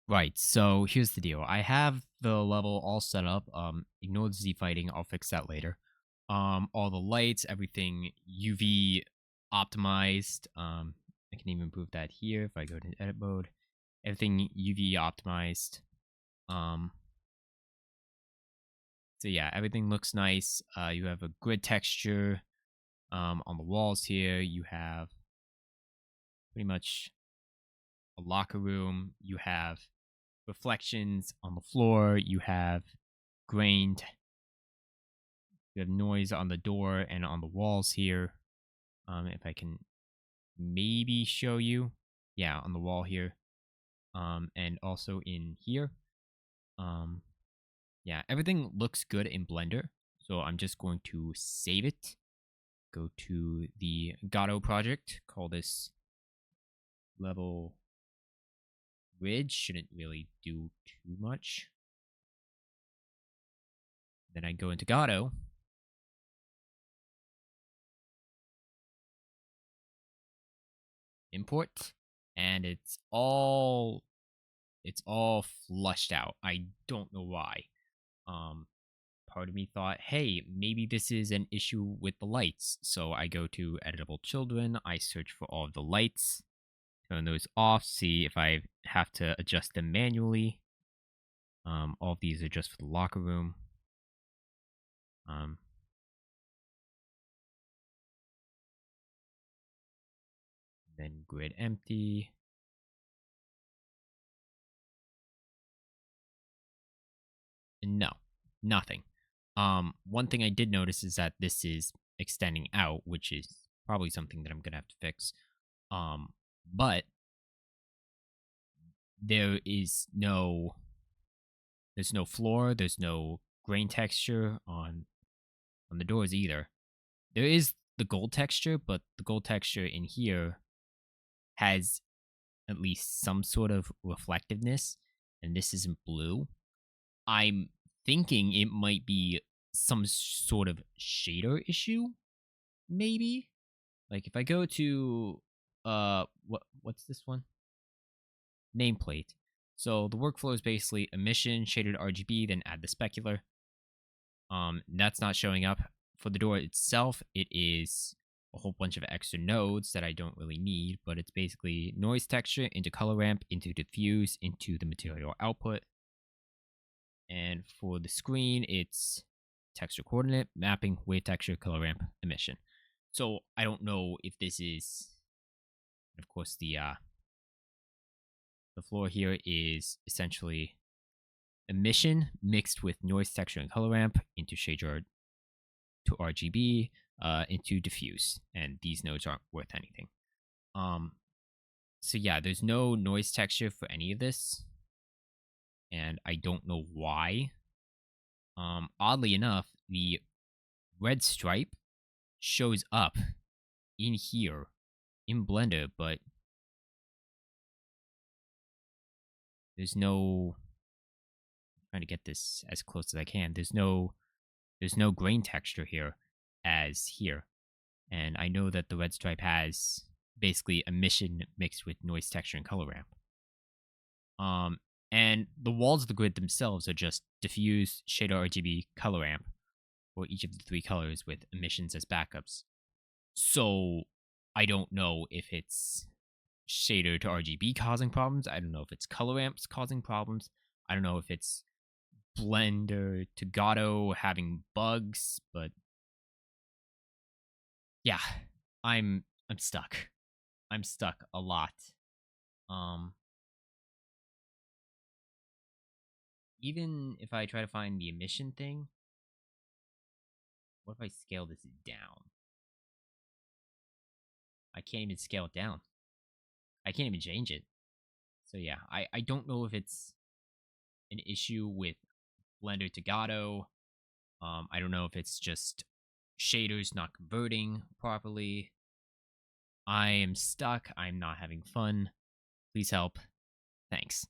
Right, so here's the deal. I have the level all set up. Ignore the Z fighting. I'll fix that later. All the lights, everything UV optimized. I can even improve that here if I go to edit mode. Everything UV optimized. Um, so yeah, everything looks nice. You have a grid texture. On the walls here, you have pretty much a locker room. You have reflections on the floor. You have grained. You have noise on the door and on the walls here. If I can maybe show you, yeah, on the wall here. And also in here. Um, yeah, everything looks good in Blender. So I'm just going to save it. Go to the Godot project. Call this level grid. Shouldn't really do too much. Then I go into Godot. Import. And it's all flushed out. I don't know why. Um, Part of me thought, hey, maybe this is an issue with the lights. So I go to editable children. I search for all of the lights, turn those off, see if I have to adjust them manually. All of these are just for the locker room. Um, then grid empty. No, nothing. One thing I did notice is that this is extending out, which is probably something that I'm gonna have to fix. But there is there's no floor, there's no grain texture on the doors either. There is the gold texture, but the gold texture in here has at least some sort of reflectiveness, and this isn't blue. I'm thinking it might be some sort of shader issue, maybe. Like if I go to what's this one? Nameplate. So the workflow is basically emission, shaded RGB, then add the specular. That's not showing up. For the door itself, it is a whole bunch of extra nodes that I don't really need, but it's basically noise texture into ColorRamp, into diffuse, into the material output. And for the screen, it's texture coordinate, mapping, wave texture, ColorRamp, emission. So I don't know if this is, of course, the floor here is essentially emission mixed with noise texture and ColorRamp into shader to RGB into diffuse, and these nodes aren't worth anything. So yeah, there's no noise texture for any of this, and I don't know why. Oddly enough, the red stripe shows up in here in Blender, but there's no. I'm trying to get this as close as I can. There's no grain texture here as here, and I know that the red stripe has basically emission mixed with noise texture and ColorRamp. And the walls of the grid themselves are just diffuse, shader RGB, ColorRamp for each of the three colors with emissions as backups. So I don't know if it's shader to RGB causing problems. I don't know if it's ColorRamps causing problems. I don't know if it's Blender to Godot having bugs, but yeah, I'm stuck. I'm stuck a lot. Um Even if I try to find the emission thing, what if I scale this down? I can't even scale it down. I can't even change it. So yeah, I don't know if it's an issue with Blender to Godot. I don't know if it's just shaders not converting properly. I am stuck. I'm not having fun. Please help. Thanks.